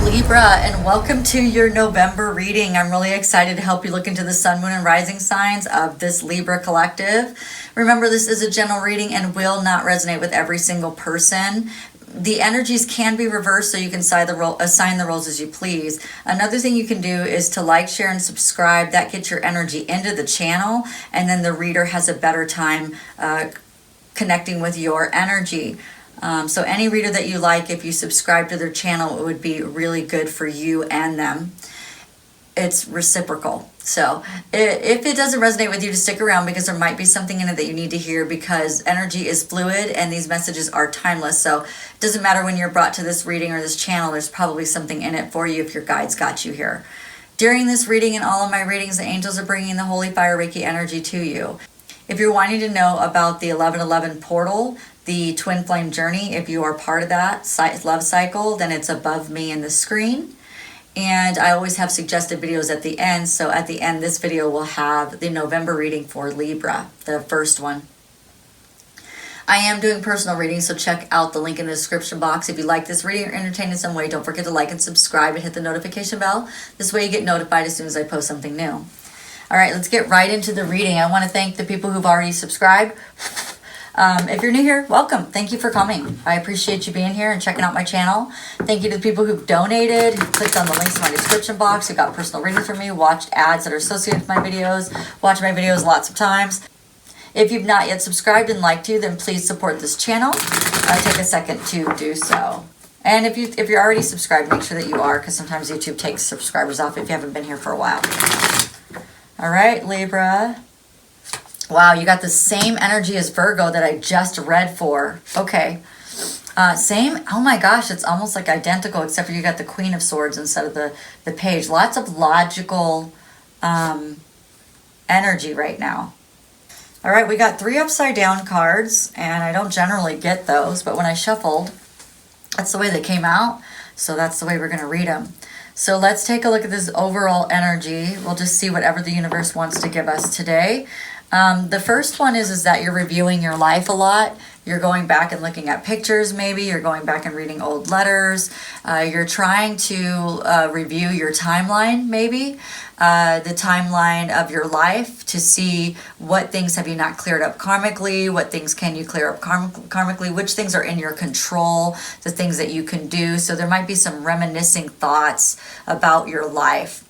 Libra, and welcome to your November reading. I'm really excited to help you look into the sun, moon, and rising signs of this Libra collective. Remember, this is a general reading and will not resonate with every single person. The energies can be reversed, so you can assign the roles as you please. Another thing you can do is to like, share, and subscribe. That gets your energy into the channel, and then the reader has a better time connecting with your energy. So any reader that you like, if you subscribe to their channel, it would be really good for you and them. It's reciprocal. So if it doesn't resonate with you, to stick around, because there might be something in it that you need to hear, because energy is fluid and these messages are timeless. So it doesn't matter when you're brought to this reading or this channel, there's probably something in it for you if your guides got you here. During this reading and all of my readings, the angels are bringing the Holy Fire Reiki energy to you. If you're wanting to know about the 1111 portal, the twin flame journey, if you are part of that love cycle, then it's above me in the screen. And I always have suggested videos at the end. So at the end, this video will have the November reading for Libra, the first one. I am doing personal readings, so check out the link in the description box. If you like this reading or entertained in some way, don't forget to like and subscribe and hit the notification bell. This way you get notified as soon as I post something new. All right, let's get right into the reading. I want to thank the people who've already subscribed. If you're new here, welcome. Thank you for coming. I appreciate you being here and checking out my channel. Thank you to the people who've donated, who clicked on the links in my description box, who got personal readings from me, watched ads that are associated with my videos, watched my videos lots of times. If you've not yet subscribed and like to, then please support this channel. Take a second to do so. And if you're already subscribed, make sure that you are, because sometimes YouTube takes subscribers off if you haven't been here for a while. All right, Libra. Wow, you got the same energy as Virgo that I just read for. Okay. Same. Oh my gosh, it's almost like identical, except for you got the Queen of Swords instead of the page. Lots of logical energy right now. All right, we got 3 upside down cards, and I don't generally get those, but when I shuffled, that's the way they came out. So that's the way we're going to read them. So let's take a look at this overall energy. We'll just see whatever the universe wants to give us today. The first one is that you're reviewing your life a lot. You're going back and looking at pictures, maybe. You're going back and reading old letters. You're trying to review your timeline, maybe. The timeline of your life, to see what things have you not cleared up karmically, what things can you clear up karmically, which things are in your control, the things that you can do. So there might be some reminiscing thoughts about your life.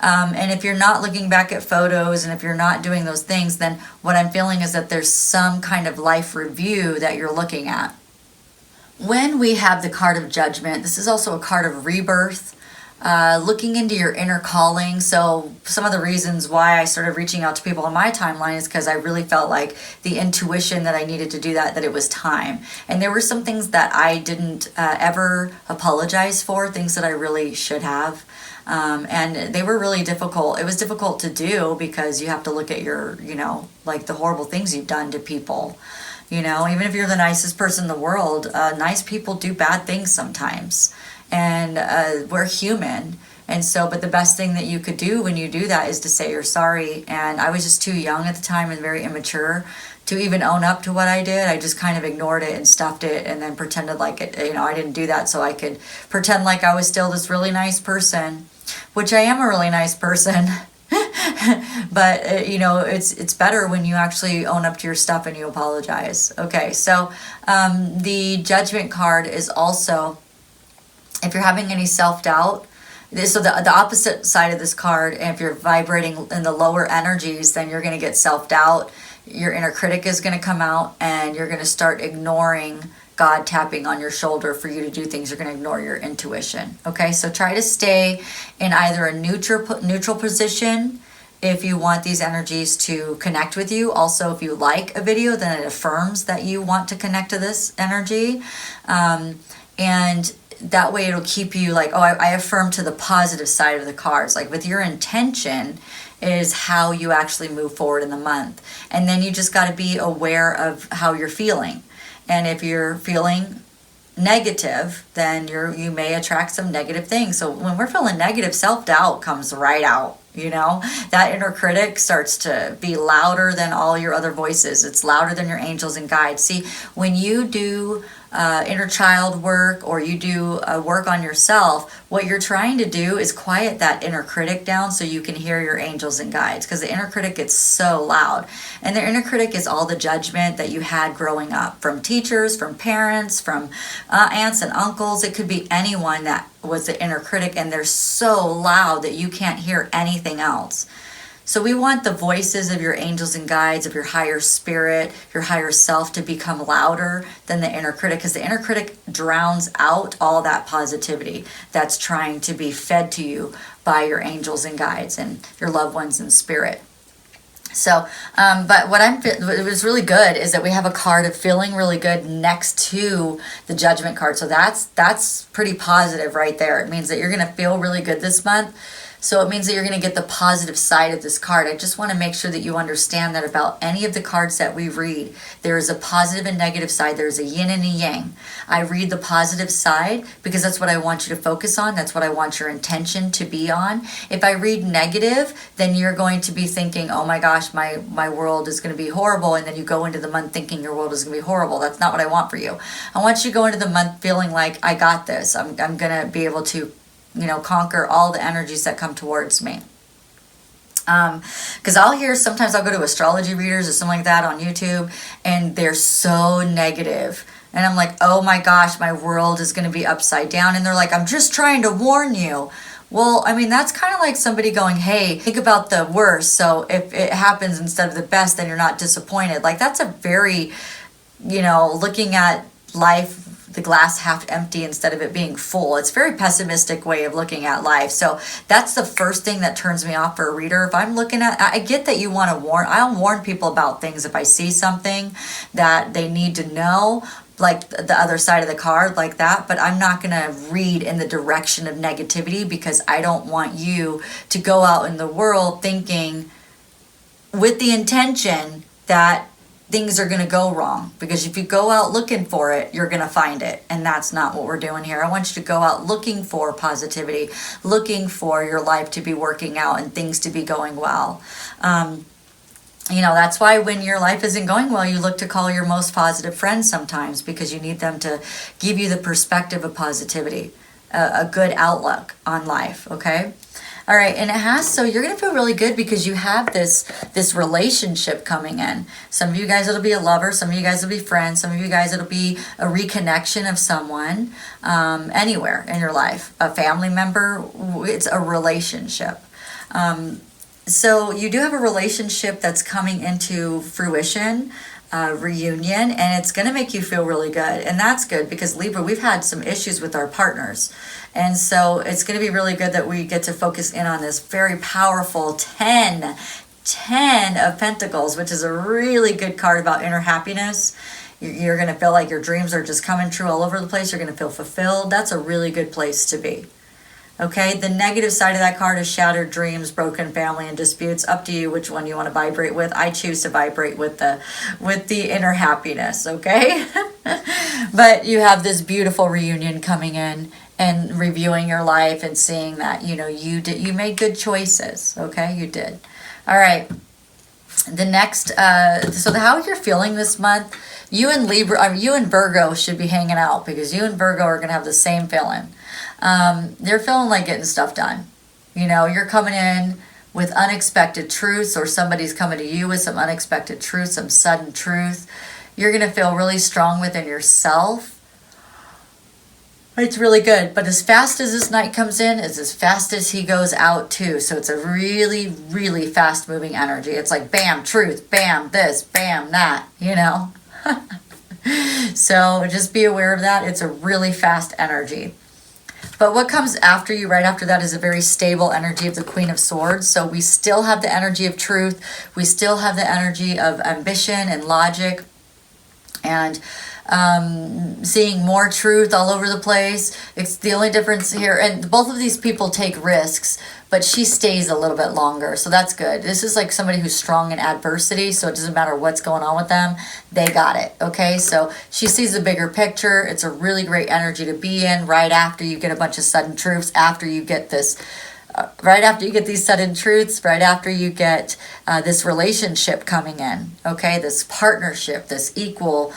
And if you're not looking back at photos, and if you're not doing those things, then what I'm feeling is that there's some kind of life review that you're looking at. When we have the card of Judgment, this is also a card of rebirth, looking into your inner calling. So some of the reasons why I started reaching out to people on my timeline is because I really felt like the intuition that I needed to do that it was time. And there were some things that I didn't ever apologize for, things that I really should have. And they were really difficult. It was difficult to do because you have to look at your, like the horrible things you've done to people. Even if you're the nicest person in the world, nice people do bad things sometimes. And we're human. And so, but the best thing that you could do when you do that is to say you're sorry. And I was just too young at the time and very immature to even own up to what I did. I just kind of ignored it and stuffed it and then pretended like it, I didn't do that so I could pretend like I was still this really nice person, which I am a really nice person. But, it's better when you actually own up to your stuff and you apologize. Okay, so the Judgment card is also, if you're having any self-doubt, so the opposite side of this card, and if you're vibrating in the lower energies, then you're going to get self-doubt. Your inner critic is going to come out, and you're going to start ignoring God tapping on your shoulder for you to do things. You're going to ignore your intuition. Okay, so try to stay in either a neutral position if you want these energies to connect with you. Also, if you like a video, then it affirms that you want to connect to this energy. And that way it'll keep you like, I affirm to the positive side of the cards. Like with your intention is how you actually move forward in the month. And then you just got to be aware of how you're feeling. And if you're feeling negative, then you may attract some negative things. So when we're feeling negative, self-doubt comes right out. That inner critic starts to be louder than all your other voices. It's louder than your angels and guides. See, when you do inner child work or you do work on yourself, what you're trying to do is quiet that inner critic down so you can hear your angels and guides, because the inner critic gets so loud. And the inner critic is all the judgment that you had growing up from teachers, from parents, from aunts and uncles. It could be anyone that was the inner critic, and they're so loud that you can't hear anything else. So we want the voices of your angels and guides, of your higher spirit, your higher self, to become louder than the inner critic, because the inner critic drowns out all that positivity that's trying to be fed to you by your angels and guides and your loved ones in spirit. So, but what was really good is that we have a card of feeling really good next to the Judgment card. So that's pretty positive right there. It means that you're going to feel really good this month. So it means that you're going to get the positive side of this card. I just want to make sure that you understand that about any of the cards that we read, there is a positive and negative side. There's a yin and a yang. I read the positive side because that's what I want you to focus on. That's what I want your intention to be on. If I read negative, then you're going to be thinking, oh my gosh, my world is going to be horrible. And then you go into the month thinking your world is going to be horrible. That's not what I want for you. I want you to go into the month feeling like, I got this. I'm going to be able to conquer all the energies that come towards me. Because sometimes I'll go to astrology readers or something like that on YouTube, and they're so negative. And I'm like, oh my gosh, my world is going to be upside down. And they're like, I'm just trying to warn you. Well, I mean, that's kind of like somebody going, hey, think about the worst. So if it happens instead of the best, then you're not disappointed. Like, that's a very, looking at life, the glass half empty instead of it being full. It's a very pessimistic way of looking at life. So that's the first thing that turns me off for a reader. If I'm looking at, I get that you want to warn, I'll warn people about things if I see something that they need to know, like the other side of the card like that, but I'm not going to read in the direction of negativity, because I don't want you to go out in the world thinking with the intention that things are going to go wrong. Because if you go out looking for it, you're going to find it. And that's not what we're doing here. I want you to go out looking for positivity, looking for your life to be working out and things to be going well. That's why when your life isn't going well, you look to call your most positive friends sometimes, because you need them to give you the perspective of positivity, a good outlook on life. Okay. All right, and so you're going to feel really good because you have this relationship coming in. Some of you guys, it'll be a lover. Some of you guys will be friends. Some of you guys, it'll be a reconnection of someone anywhere in your life. A family member, it's a relationship. So you do have a relationship that's coming into fruition, reunion, and it's going to make you feel really good. And that's good because Libra, we've had some issues with our partners. And so it's going to be really good that we get to focus in on this very powerful 10 of Pentacles, which is a really good card about inner happiness. You're going to feel like your dreams are just coming true all over the place. You're going to feel fulfilled. That's a really good place to be. Okay, the negative side of that card is shattered dreams, broken family, and disputes. Up to you which one you want to vibrate with. I choose to vibrate with the inner happiness, okay? But you have this beautiful reunion coming in and reviewing your life and seeing that, you made good choices, okay? You did. All right. The next, how you're feeling this month, you and Virgo should be hanging out, because you and Virgo are going to have the same feeling. They're feeling like getting stuff done. You're coming in with unexpected truths, or somebody's coming to you with some unexpected truth, some sudden truth. You're going to feel really strong within yourself. It's really good. But as fast as this night comes in, is as fast as he goes out too. So it's a really, really fast moving energy. It's like bam, truth, bam, this, bam, that, So just be aware of that. It's a really fast energy. But what comes after you, right after that, is a very stable energy of the Queen of Swords. So we still have the energy of truth. We still have the energy of ambition and logic and seeing more truth all over the place. It's the only difference here. And both of these people take risks, but she stays a little bit longer. So that's good. This is like somebody who's strong in adversity. So it doesn't matter what's going on with them. They got it. Okay. So she sees the bigger picture. It's a really great energy to be in right after you get a bunch of sudden truths, after you get this, right after you get these sudden truths, right after you get this relationship coming in. Okay. This partnership, this equal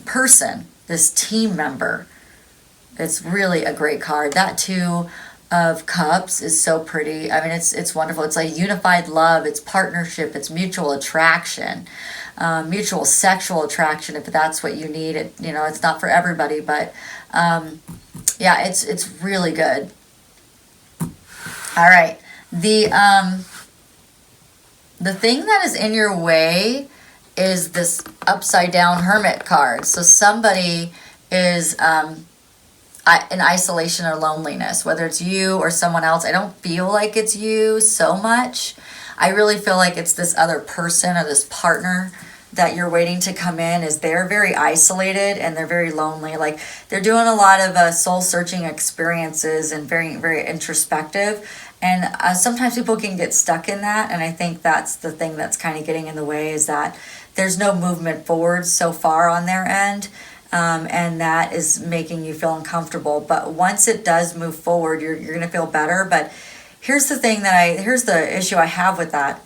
person this team member. It's really a great card. That Two of Cups is so pretty. I mean, it's wonderful. It's like unified love. It's partnership. It's mutual attraction, mutual sexual attraction, if that's what you need. It's not for everybody, but yeah, it's really good. All right. The thing that is in your way is this upside down Hermit card. So somebody is in isolation or loneliness, whether it's you or someone else. I don't feel like it's you so much. I really feel like it's this other person or this partner that you're waiting to come in. Is they're very isolated and they're very lonely. Like they're doing a lot of soul searching experiences and very, very introspective. And sometimes people can get stuck in that. And I think that's the thing that's kind of getting in the way, is that there's no movement forward so far on their end. And that is making you feel uncomfortable. But once it does move forward, you're going to feel better. But here's the thing here's the issue I have with that.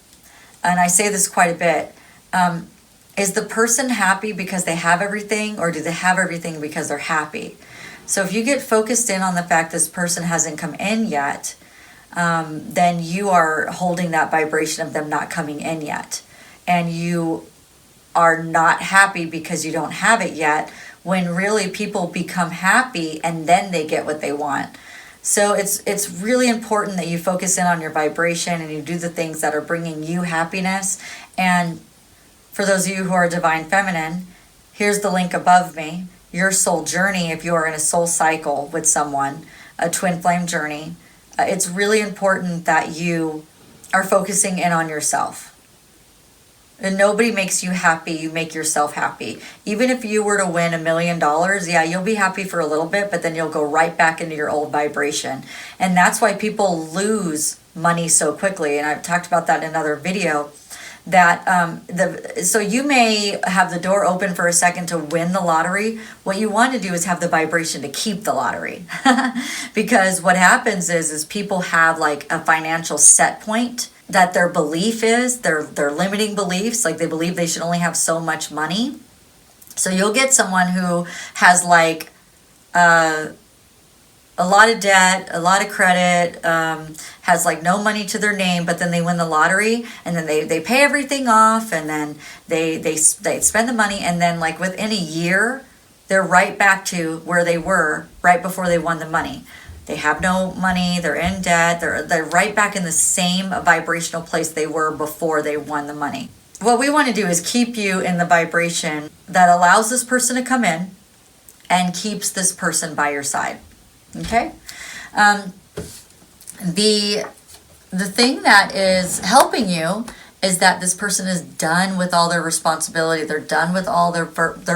And I say this quite a bit. Is the person happy because they have everything, or do they have everything because they're happy? So if you get focused in on the fact this person hasn't come in yet, then you are holding that vibration of them not coming in yet. And you are not happy because you don't have it yet, when really people become happy and then they get what they want. So it's really important that you focus in on your vibration and you do the things that are bringing you happiness. And for those of you who are Divine Feminine, here's the link above me. Your soul journey, if you are in a soul cycle with someone, a twin flame journey, it's really important that you are focusing in on yourself. And nobody makes you happy, you make yourself happy. Even if you were to win $1 million, yeah, you'll be happy for a little bit, but then you'll go right back into your old vibration. And that's why people lose money so quickly. And I've talked about that in another video. So you may have the door open for a second to win the lottery. What you want to do is have the vibration to keep the lottery. Because what happens is people have like a financial set point that their belief is, their limiting beliefs, like they believe they should only have so much money. So you'll get someone who has like a lot of debt, a lot of credit, has like no money to their name, but then they win the lottery and then they pay everything off, and then they spend the money, and then like within a year, they're right back to where they were right before they won the money. They have no money, they're in debt, they're right back in the same vibrational place they were before they won the money. What we want to do is keep you in the vibration that allows this person to come in and keeps this person by your side. Okay? The thing that is helping you is that this person is done with all their responsibility. They're done with all their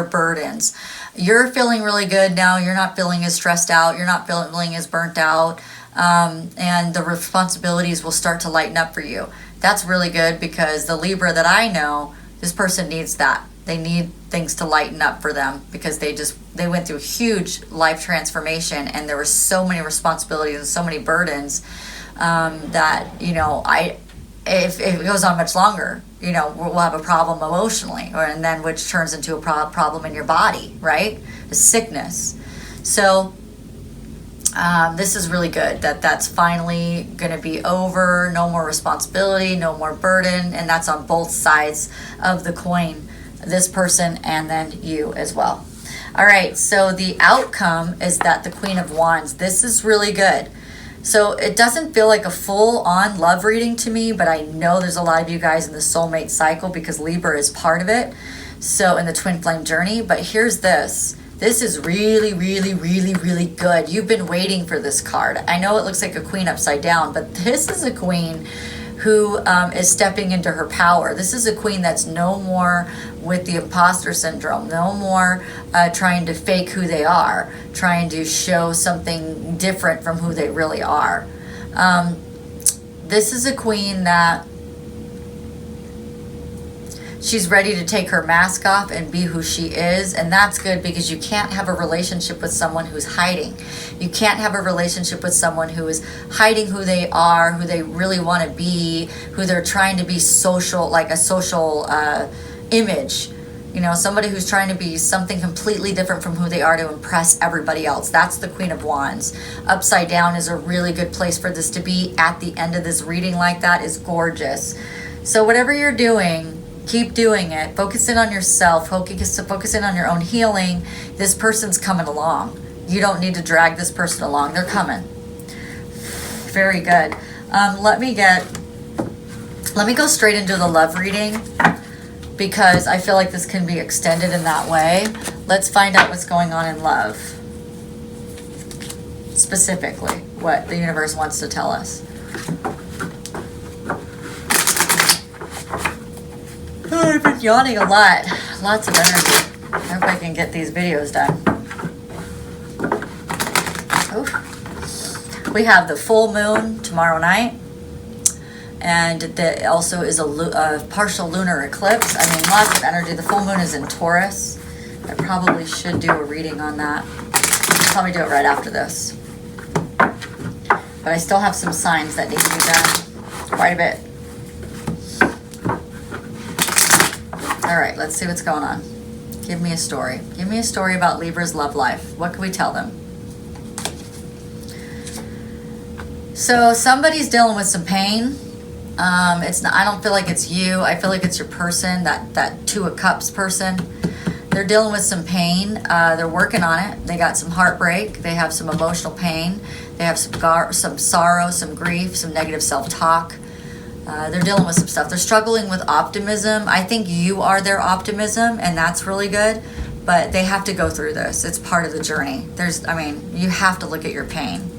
burdens. You're feeling really good now. You're not feeling as stressed out. You're not feeling as burnt out. And the responsibilities will start to lighten up for you. That's really good, because the Libra that I know, this person needs that. They need things to lighten up for them, because they went through huge life transformation, and there were so many responsibilities and so many burdens that, if it goes on much longer, we'll have a problem emotionally, and then which turns into a problem in your body, right? A sickness. So this is really good that's finally going to be over. No more responsibility, no more burden, and that's on both sides of the coin, this person and then you as well. All right, so the outcome is that the Queen of Wands, this is really good. So it doesn't feel like a full-on love reading to me, but I know there's a lot of you guys in the soulmate cycle, because Libra is part of it. So in the twin flame journey, but here's this. This is really, really, really, really good. You've been waiting for this card. I know it looks like a queen upside down, but this is a queen who is stepping into her power. This is a queen that's no more with the imposter syndrome, no more trying to fake who they are, trying to show something different from who they really are. This is a queen that she's ready to take her mask off and be who she is, and that's good, because you can't have a relationship with someone who's hiding. You can't have a relationship with someone who is hiding who they are, who they really want to be, who they're trying to be social, like a social image. You know, somebody who's trying to be something completely different from who they are to impress everybody else. That's the Queen of Wands. Upside down is a really good place for this to be. At the end of this reading like that is gorgeous. So whatever you're doing, keep doing it. Focus in on yourself. Focus in on your own healing. This person's coming along. You don't need to drag this person along. They're coming. Very good. Let me go straight into the love reading, because I feel like this can be extended in that way. Let's find out what's going on in love. Specifically, what the universe wants to tell us. Oh, I've been yawning a lot. Lots of energy. I hope I can get these videos done. Oof. We have the full moon tomorrow night. And there also is a partial lunar eclipse. I mean, lots of energy. The full moon is in Taurus. I probably should do a reading on that. I'll probably do it right after this. But I still have some signs that need to be done. Quite a bit. All right, let's see what's going on. Give me a story. Give me a story about Libra's love life. What can we tell them? So somebody's dealing with some pain. It's not, I don't feel like it's you. I feel like it's your person, that Two of Cups person. They're dealing with some pain. They're working on it. They got some heartbreak. They have some emotional pain. They have some sorrow, some grief, some negative self-talk. They're dealing with some stuff. They're struggling with optimism. I think you are their optimism, and that's really good. But they have to go through this. It's part of the journey. You have to look at your pain.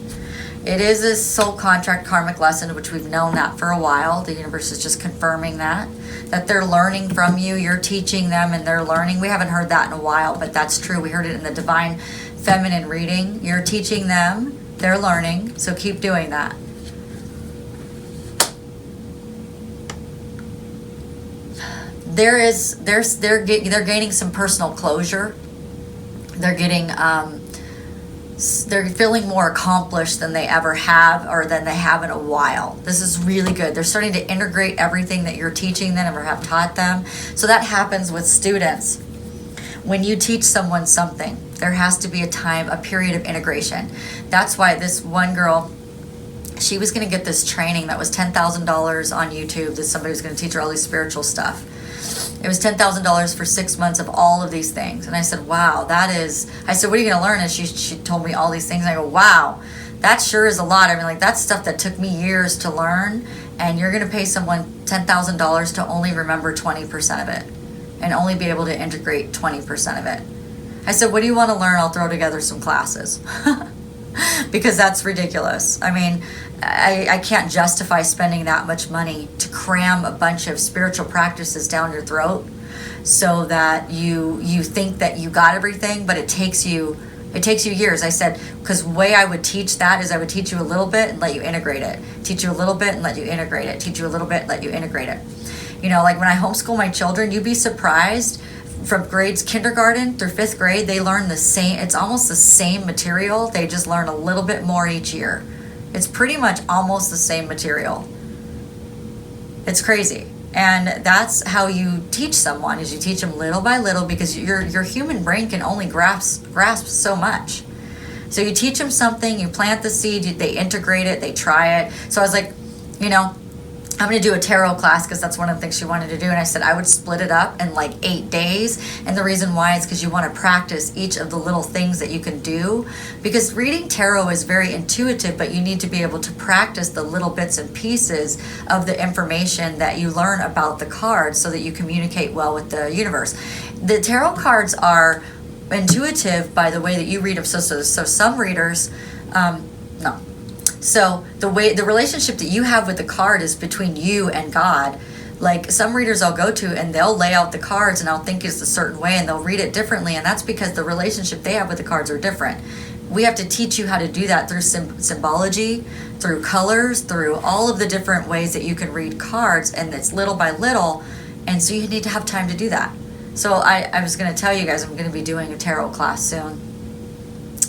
It is a soul contract karmic lesson, which we've known that for a while. The universe is just confirming that they're learning from you. You're teaching them and they're learning. We haven't heard that in a while, but that's true. We heard it in the Divine Feminine reading. You're teaching them, they're learning, so keep doing that. They're gaining some personal closure. They're feeling more accomplished than they ever have, or than they have in a while. This is really good. They're starting to integrate everything that you're teaching them or have taught them. So that happens with students. When you teach someone something, there has to be a period of integration. That's why this one girl, she was going to get this training that was $10,000 on YouTube, that somebody was going to teach her all these spiritual stuff. It was $10,000 for 6 months of all of these things. And I said, wow, I said, what are you going to learn? And she told me all these things. And I go, wow, that sure is a lot. I mean, like, that's stuff that took me years to learn. And you're going to pay someone $10,000 to only remember 20% of it and only be able to integrate 20% of it. I said, what do you want to learn? I'll throw together some classes. Because that's ridiculous. I mean, I can't justify spending that much money to cram a bunch of spiritual practices down your throat so that you think that you got everything, but it takes you years. I said, because the way I would teach that is I would teach you a little bit and let you integrate it. Teach you a little bit and let you integrate it. Teach you a little bit, let you integrate it. You know, like when I homeschool my children, you'd be surprised. From grades kindergarten through 5th grade, they learn the same. It's almost the same material. They just learn a little bit more each year. It's pretty much almost the same material. It's crazy. And that's how you teach someone, is you teach them little by little, because your human brain can only grasp so much. So you teach them something, you plant the seed, they integrate it, they try it. So I was like, you know, I'm going to do a tarot class because that's one of the things she wanted to do. And I said I would split it up in like 8 days. And the reason why is because you want to practice each of the little things that you can do. Because reading tarot is very intuitive, but you need to be able to practice the little bits and pieces of the information that you learn about the cards so that you communicate well with the universe. The tarot cards are intuitive by the way that you read them. So some readers, no. So the relationship that you have with the card is between you and God. Like some readers I'll go to and they'll lay out the cards and I'll think it's a certain way and they'll read it differently. And that's because the relationship they have with the cards are different. We have to teach you how to do that through symbology, through colors, through all of the different ways that you can read cards. And it's little by little. And so you need to have time to do that. So I was going to tell you guys I'm going to be doing a tarot class soon.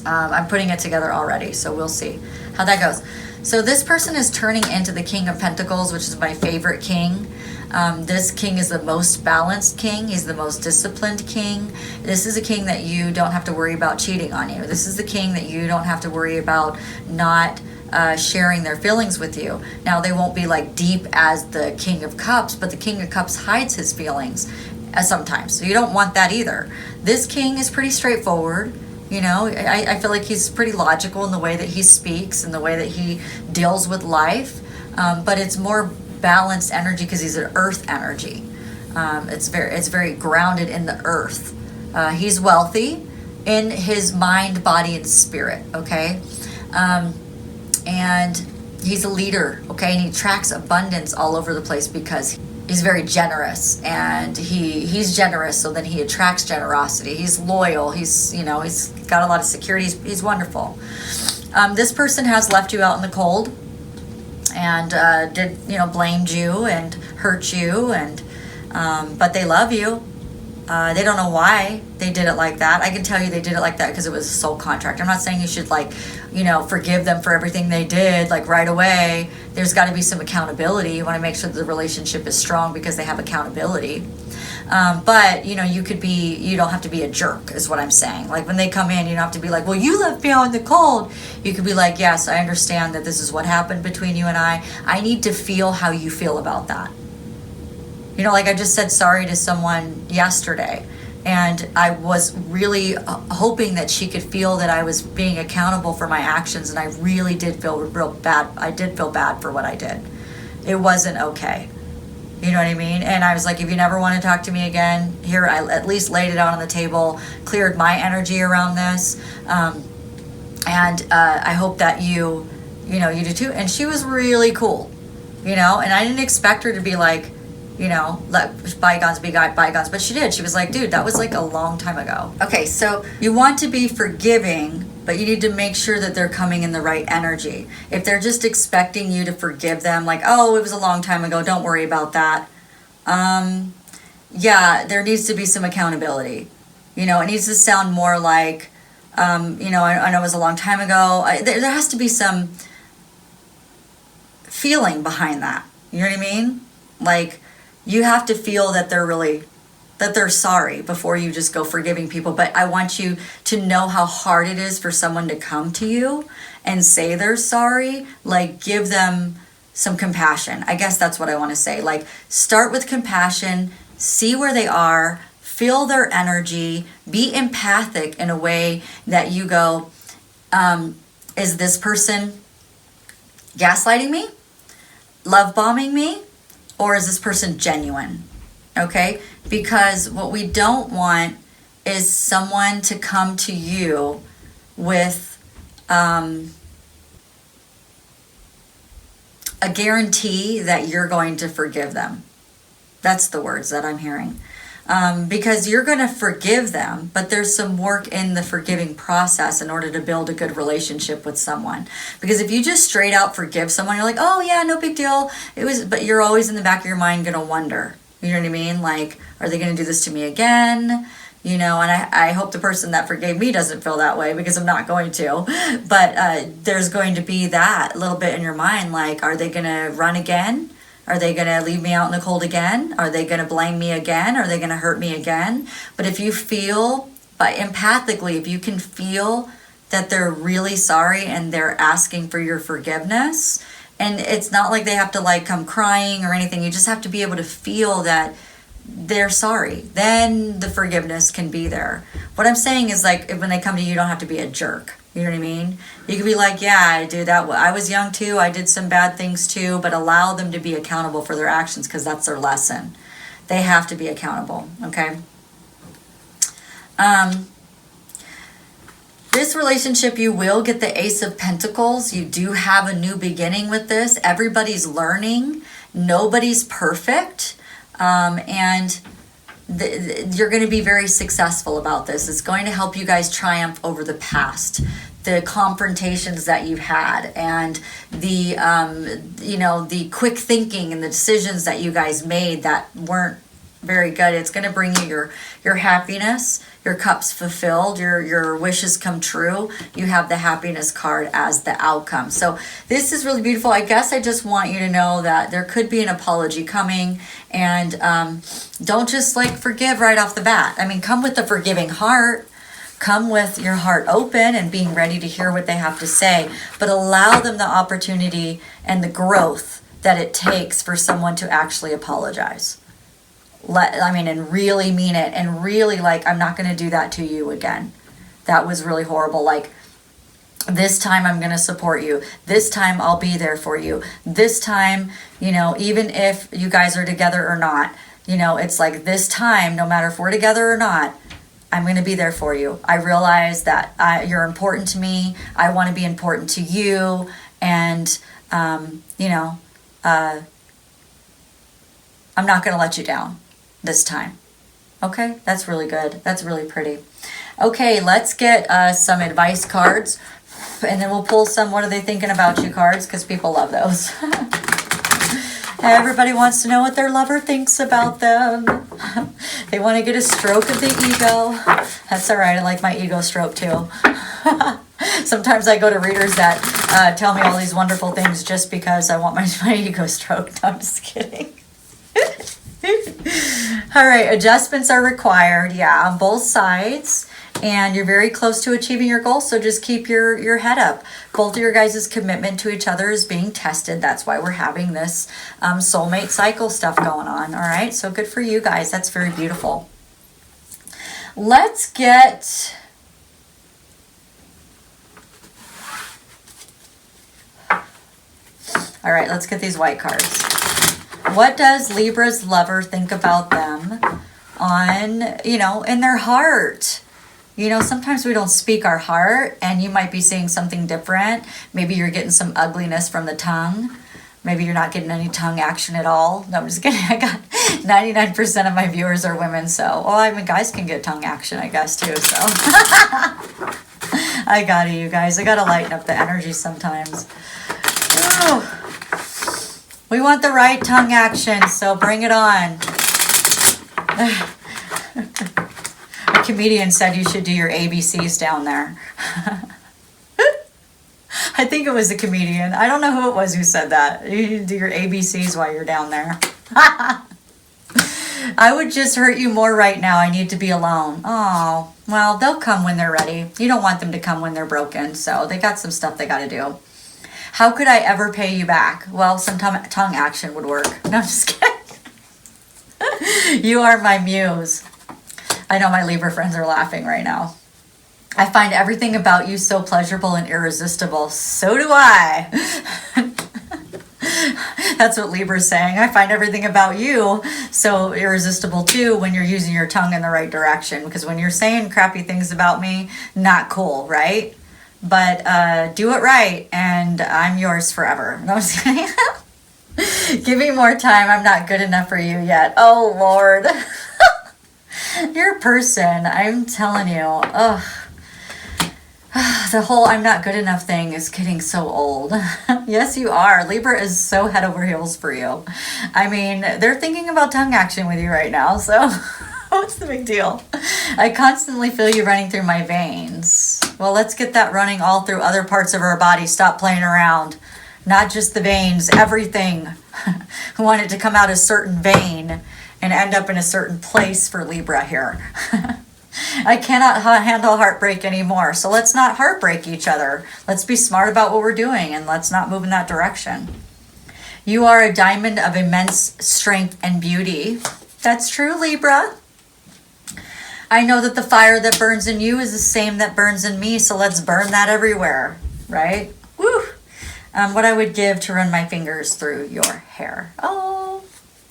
I'm putting it together already, so we'll see how that goes. So this person is turning into the King of Pentacles, which is my favorite king. This king is the most balanced king. He's the most disciplined king. This is a king that you don't have to worry about cheating on you. This is the king that you don't have to worry about not sharing their feelings with you. Now, they won't be like deep as the King of Cups, but the King of Cups hides his feelings sometimes. So you don't want that either. This king is pretty straightforward. You know, I feel like he's pretty logical in the way that he speaks and the way that he deals with life. But it's more balanced energy because he's an earth energy. It's very grounded in the earth. He's wealthy in his mind, body, and spirit. Okay. And he's a leader, okay, and he attracts abundance all over the place because he's very generous, and he's generous, so then he attracts generosity. He's loyal. He's got a lot of security. He's wonderful. This person has left you out in the cold and blamed you and hurt you, and but they love you. They don't know why they did it like that. I can tell you they did it like that because it was a soul contract. I'm not saying you should forgive them for everything they did like right away. There's got to be some accountability. You want to make sure that the relationship is strong because they have accountability. But you don't have to be a jerk is what I'm saying. Like when they come in, you don't have to be like, well, you left me out in the cold. You could be like, yes, I understand that this is what happened between you and I. I need to feel how you feel about that. Like I just said sorry to someone yesterday, and I was really hoping that she could feel that I was being accountable for my actions, and I really did feel real bad. I did feel bad for what I did. It wasn't okay. You know what I mean? And I was like, if you never want to talk to me again, here, I at least laid it out on the table, cleared my energy around this, and I hope that you do too. And she was really cool, and I didn't expect her to be like, let bygones be bygones. But she did. She was like, dude, that was like a long time ago. Okay, so you want to be forgiving, but you need to make sure that they're coming in the right energy. If they're just expecting you to forgive them, like, oh, it was a long time ago, don't worry about that. Yeah, there needs to be some accountability. It needs to sound more like, I know it was a long time ago. There has to be some feeling behind that. You know what I mean? Like, you have to feel that they're sorry before you just go forgiving people. But I want you to know how hard it is for someone to come to you and say they're sorry. Like, give them some compassion. I guess that's what I want to say. Like, start with compassion, see where they are, feel their energy, be empathic in a way that you go, is this person gaslighting me? Love bombing me? Or is this person genuine? Okay? Because what we don't want is someone to come to you with a guarantee that you're going to forgive them. That's the words that I'm hearing. Because you're going to forgive them, but there's some work in the forgiving process in order to build a good relationship with someone. Because if you just straight out forgive someone, you're like, oh yeah, no big deal. But you're always in the back of your mind going to wonder, you know what I mean? Like, are they going to do this to me again? And I hope the person that forgave me doesn't feel that way, because I'm not going to. But there's going to be that little bit in your mind, like, are they going to run again? Are they going to leave me out in the cold again? Are they going to blame me again? Are they going to hurt me again? But if you feel, empathically, if you can feel that they're really sorry and they're asking for your forgiveness, and it's not like they have to like come crying or anything, you just have to be able to feel that they're sorry, then the forgiveness can be there. What I'm saying is, like, when they come to you, you don't have to be a jerk. You know what I mean? You could be like, yeah, I do that. I was young too. I did some bad things too, but allow them to be accountable for their actions, because that's their lesson. They have to be accountable, okay? This relationship, you will get the Ace of Pentacles. You do have a new beginning with this. Everybody's learning. Nobody's perfect. And you're going to be very successful about this. It's going to help you guys triumph over the past, the confrontations that you've had, and the quick thinking and the decisions that you guys made that weren't Very good. It's going to bring you your happiness, your cups fulfilled, your wishes come true. You have the happiness card as the outcome. So this is really beautiful. I guess I just want you to know that there could be an apology coming, and don't just like forgive right off the bat. I mean, come with a forgiving heart. Come with your heart open and being ready to hear what they have to say, but allow them the opportunity and the growth that it takes for someone to actually apologize. And really mean it, and really like, I'm not going to do that to you again. That was really horrible. Like, this time I'm going to support you. This time I'll be there for you. This time, even if you guys are together or not, it's like, this time, no matter if we're together or not, I'm going to be there for you. I realize that you're important to me. I want to be important to you. And, I'm not going to let you down this time. Okay, that's really good. That's really pretty. Okay, let's get some advice cards, and then we'll pull some what are they thinking about you cards, because people love those. Everybody wants to know what their lover thinks about them. They want to get a stroke of the ego. That's all right. I like my ego stroke too. Sometimes I go to readers that tell me all these wonderful things just because I want my ego stroked. No, I'm just kidding. All right, adjustments are required, on both sides, and you're very close to achieving your goal, so just keep your head up. Both of your guys' commitment to each other is being tested. That's why we're having this soulmate cycle stuff going on, all right? So good for you guys. That's very beautiful. Let's get... All right, let's get these white cards. What does Libra's lover think about them on, in their heart? Sometimes we don't speak our heart, and you might be seeing something different. Maybe you're getting some ugliness from the tongue. Maybe you're not getting any tongue action at all. No, I'm just kidding. I got 99% of my viewers are women, so, guys can get tongue action, I guess, too, so. I got it, you guys. I got to lighten up the energy sometimes. Ooh. We want the right tongue action, so bring it on. A comedian said you should do your ABCs down there. I think it was a comedian. I don't know who it was who said that. You need to do your ABCs while you're down there. I would just hurt you more right now. I need to be alone. Oh, well, they'll come when they're ready. You don't want them to come when they're broken, so they got some stuff they got to do. How could I ever pay you back? Well, some tongue action would work. No, I'm just kidding. You are my muse. I know my Libra friends are laughing right now. I find everything about you so pleasurable and irresistible. So do I. That's what Libra's saying. I find everything about you so irresistible too when you're using your tongue in the right direction. Because when you're saying crappy things about me, not cool, right? But do it right, and I'm yours forever. No, I'm just kidding. Give me more time. I'm not good enough for you yet. Oh, Lord. You're a person. I'm telling you. Ugh. The whole I'm not good enough thing is getting so old. Yes, you are. Libra is so head over heels for you. I mean, they're thinking about tongue action with you right now, so what's the big deal? I constantly feel you running through my veins. Well, let's get that running all through other parts of our body. Stop playing around. Not just the veins, everything. We want it to come out a certain vein and end up in a certain place for Libra here. I cannot handle heartbreak anymore, so let's not heartbreak each other. Let's be smart about what we're doing, and let's not move in that direction. You are a diamond of immense strength and beauty. That's true, Libra. I know that the fire that burns in you is the same that burns in me, so let's burn that everywhere, right? Woo! What I would give to run my fingers through your hair. Oh,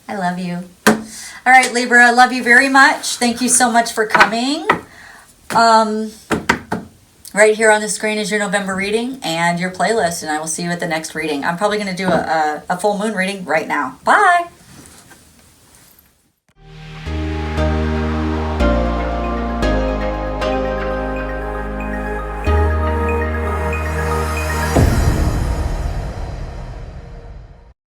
I love you. All right, Libra, I love you very much. Thank you so much for coming. Right here on the screen is your November reading and your playlist, and I will see you at the next reading. I'm probably going to do a full moon reading right now. Bye!